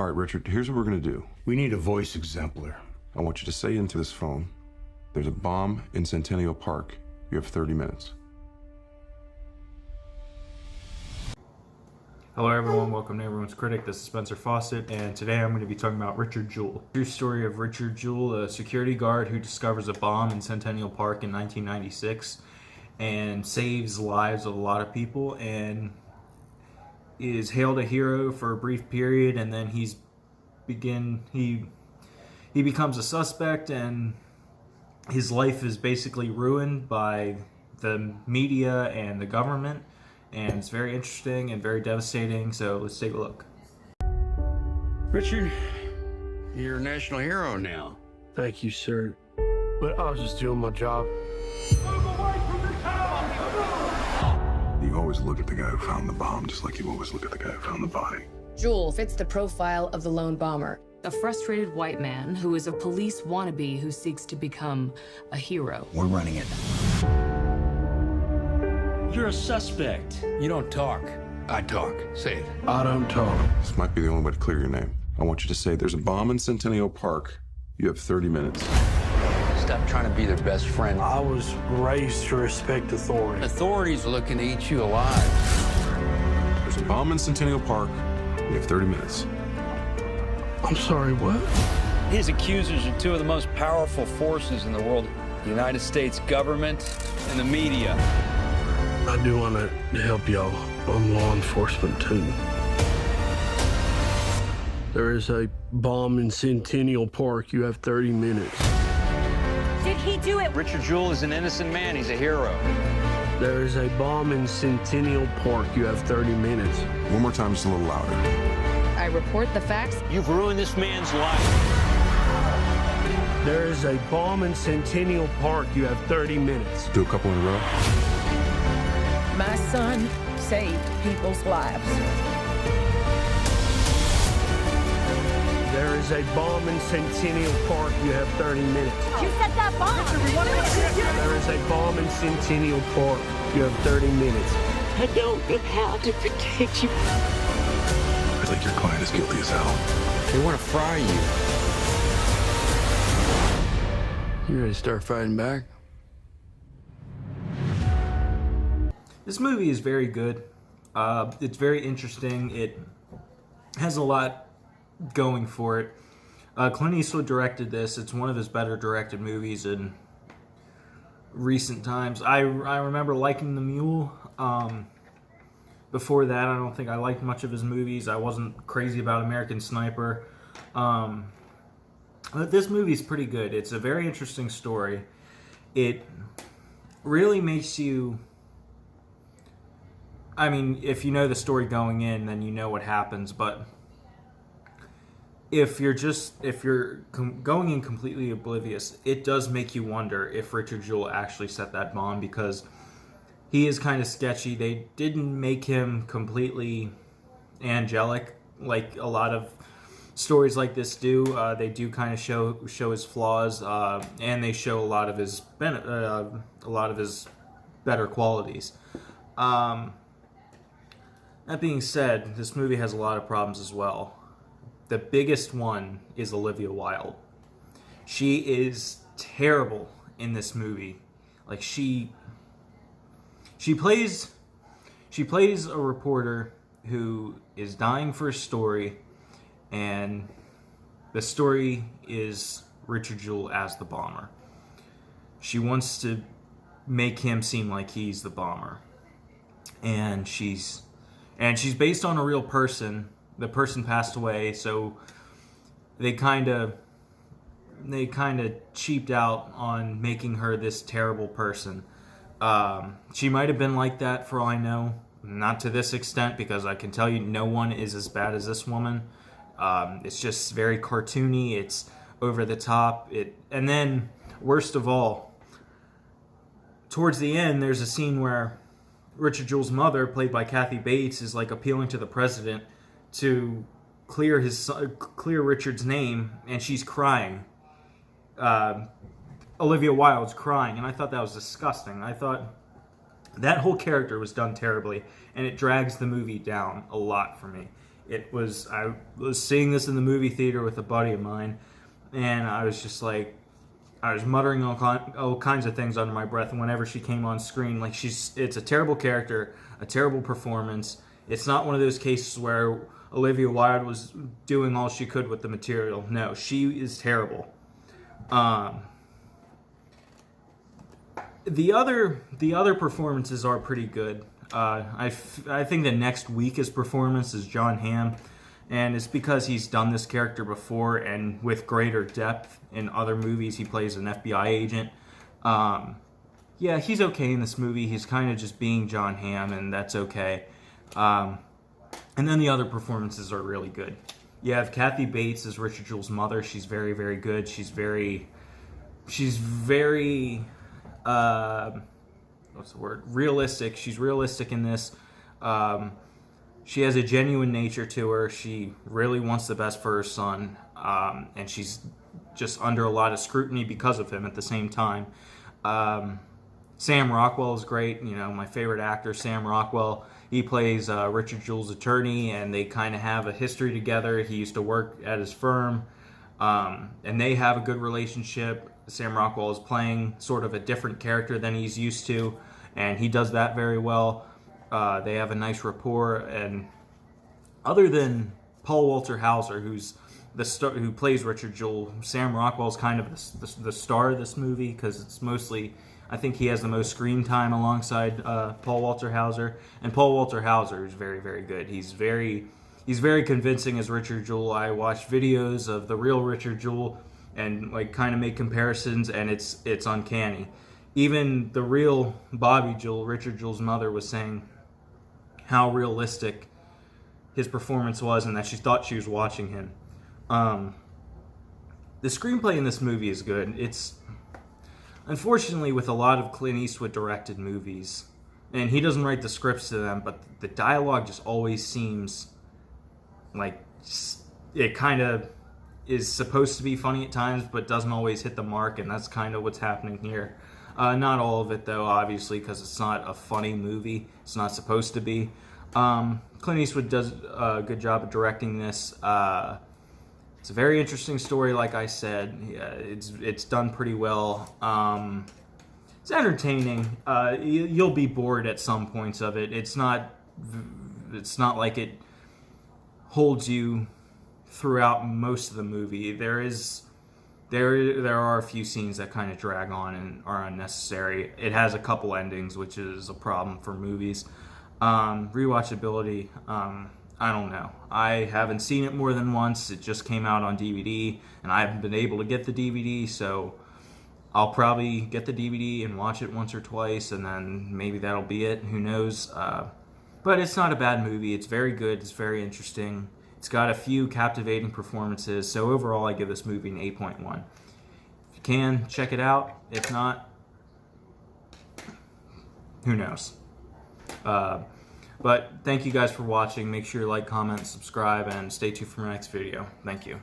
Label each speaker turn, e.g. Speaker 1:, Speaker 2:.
Speaker 1: All right, Richard, here's what we're gonna do.
Speaker 2: We need a voice exemplar.
Speaker 1: I want you to say into this phone, there's a bomb in Centennial Park. You have 30 minutes.
Speaker 3: Hello everyone, welcome to Everyone's Critic. This is Spencer Fawcett, and today I'm going to be talking about Richard Jewell. True story of Richard Jewell, a security guard who discovers a bomb in Centennial Park in 1996 and saves lives of a lot of people, and is hailed a hero for a brief period, and then he becomes a suspect, and his life is basically ruined by the media and the government. And it's very interesting and very devastating, so let's take a look.
Speaker 4: Richard, you're a national hero now.
Speaker 5: Thank you, sir. But I was just doing my job.
Speaker 1: You always look at the guy who found the bomb, just like you always look at the guy who found the body.
Speaker 6: Jewell fits the profile of the lone bomber.
Speaker 7: A frustrated white man who is a police wannabe who seeks to become a hero.
Speaker 4: We're running it.
Speaker 8: You're a suspect.
Speaker 4: You don't talk. I talk. Say it.
Speaker 5: I don't talk.
Speaker 1: This might be the only way to clear your name. I want you to say there's a bomb in Centennial Park. You have 30 minutes.
Speaker 4: Stop trying to be their best friend.
Speaker 5: I was raised to respect authority.
Speaker 4: Authorities are looking to eat you alive.
Speaker 1: There's a bomb in Centennial Park. You have 30 minutes.
Speaker 5: I'm sorry, what?
Speaker 8: His accusers are two of the most powerful forces in the world. The United States government and the media.
Speaker 5: I do want to help y'all. I'm law enforcement, too. There is a bomb in Centennial Park. You have 30 minutes.
Speaker 9: Did he do it?
Speaker 8: Richard Jewell is an innocent man. He's a hero.
Speaker 5: There is a bomb in Centennial Park. You have 30 minutes.
Speaker 1: One more time, just a little louder.
Speaker 6: I report the facts.
Speaker 8: You've ruined this man's life.
Speaker 5: There is a bomb in Centennial Park. You have 30 minutes.
Speaker 1: Do a couple in a row.
Speaker 9: My son saved people's lives.
Speaker 5: There is a bomb in Centennial Park. You have 30 minutes.
Speaker 9: You set that bomb.
Speaker 5: There is a bomb in Centennial Park. You have 30 minutes.
Speaker 9: I don't know how to protect you.
Speaker 1: I think your client is guilty as hell.
Speaker 4: They want to fry you. You ready to start fighting back?
Speaker 3: This movie is very good. It's very interesting. It has a lot going for it. Clint Eastwood directed this. It's one of his better directed movies in recent times. I remember liking The Mule. Before that, I don't think I liked much of his movies. I wasn't crazy about American Sniper. But this movie is pretty good. It's a very interesting story. It really makes you... I mean, if you know the story going in, then you know what happens, but if you're going in completely oblivious, it does make you wonder if Richard Jewell actually set that bomb, because he is kind of sketchy. They didn't make him completely angelic like a lot of stories like this do. They do kind of show his flaws, and they show a lot of his better qualities. That being said, this movie has a lot of problems as well. The biggest one is Olivia Wilde. She is terrible in this movie. Like she plays a reporter who is dying for a story, and the story is Richard Jewell as the bomber. She wants to make him seem like he's the bomber, and she's based on a real person. The person passed away, so they kind of cheaped out on making her this terrible person. She might have been like that for all I know. Not to this extent, because I can tell you no one is as bad as this woman. It's just very cartoony. It's over the top. And then, worst of all, towards the end, there's a scene where Richard Jewell's mother, played by Kathy Bates, is like appealing to the president to clear Richard's name, and she's crying. Olivia Wilde's crying, and I thought that was disgusting. I thought that whole character was done terribly, and it drags the movie down a lot for me. I was seeing this in the movie theater with a buddy of mine, and I was just like, I was muttering all kinds of things under my breath whenever she came on screen. Like, it's a terrible character, a terrible performance. It's not one of those cases where Olivia Wilde was doing all she could with the material. No, she is terrible. The other performances are pretty good. I think the next weakest performance is John Hamm, and it's because he's done this character before and with greater depth in other movies. He plays an FBI agent. Yeah, he's okay in this movie. He's kind of just being John Hamm, and that's okay. And then the other performances are really good. You have Kathy Bates as Richard Jewell's mother. She's very, very good. She's very what's the word? Realistic. She's realistic in this. She has a genuine nature to her. She really wants the best for her son, and she's just under a lot of scrutiny because of him at the same time. Sam Rockwell is great. You know, my favorite actor, Sam Rockwell. He plays Richard Jewell's attorney, and they kind of have a history together. He used to work at his firm, and they have a good relationship. Sam Rockwell is playing sort of a different character than he's used to, and he does that very well. They have a nice rapport, and other than Paul Walter Hauser, who's who plays Richard Jewell, Sam Rockwell's kind of the star of this movie, because it's mostly, I think he has the most screen time alongside Paul Walter Hauser, and Paul Walter Hauser is very, very good. He's very convincing as Richard Jewell. I watched videos of the real Richard Jewell and like kind of make comparisons, and it's uncanny. Even the real Bobby Jewell, Richard Jewell's mother, was saying how realistic his performance was and that she thought she was watching him. The screenplay in this movie is good. It's unfortunately with a lot of Clint Eastwood directed movies, and he doesn't write the scripts to them, but the dialogue just always seems like it kind of is supposed to be funny at times, but doesn't always hit the mark, and that's kind of what's happening here. Not all of it, though, obviously, because it's not a funny movie. It's not supposed to be. Clint Eastwood does a good job of directing this. It's a very interesting story, like I said. It's done pretty well. It's entertaining. You'll be bored at some points of it. It's not like it holds you throughout most of the movie. There are a few scenes that kind of drag on and are unnecessary. It has a couple endings, which is a problem for movies. Rewatchability, I don't know. I haven't seen it more than once. It just came out on DVD, and I haven't been able to get the DVD, so I'll probably get the DVD and watch it once or twice, and then maybe that'll be it. Who knows? But it's not a bad movie. It's very good. It's very interesting. It's got a few captivating performances, so overall I give this movie an 8.1. If you can, check it out. If not, who knows? But thank you guys for watching. Make sure you like, comment, subscribe, and stay tuned for my next video. Thank you.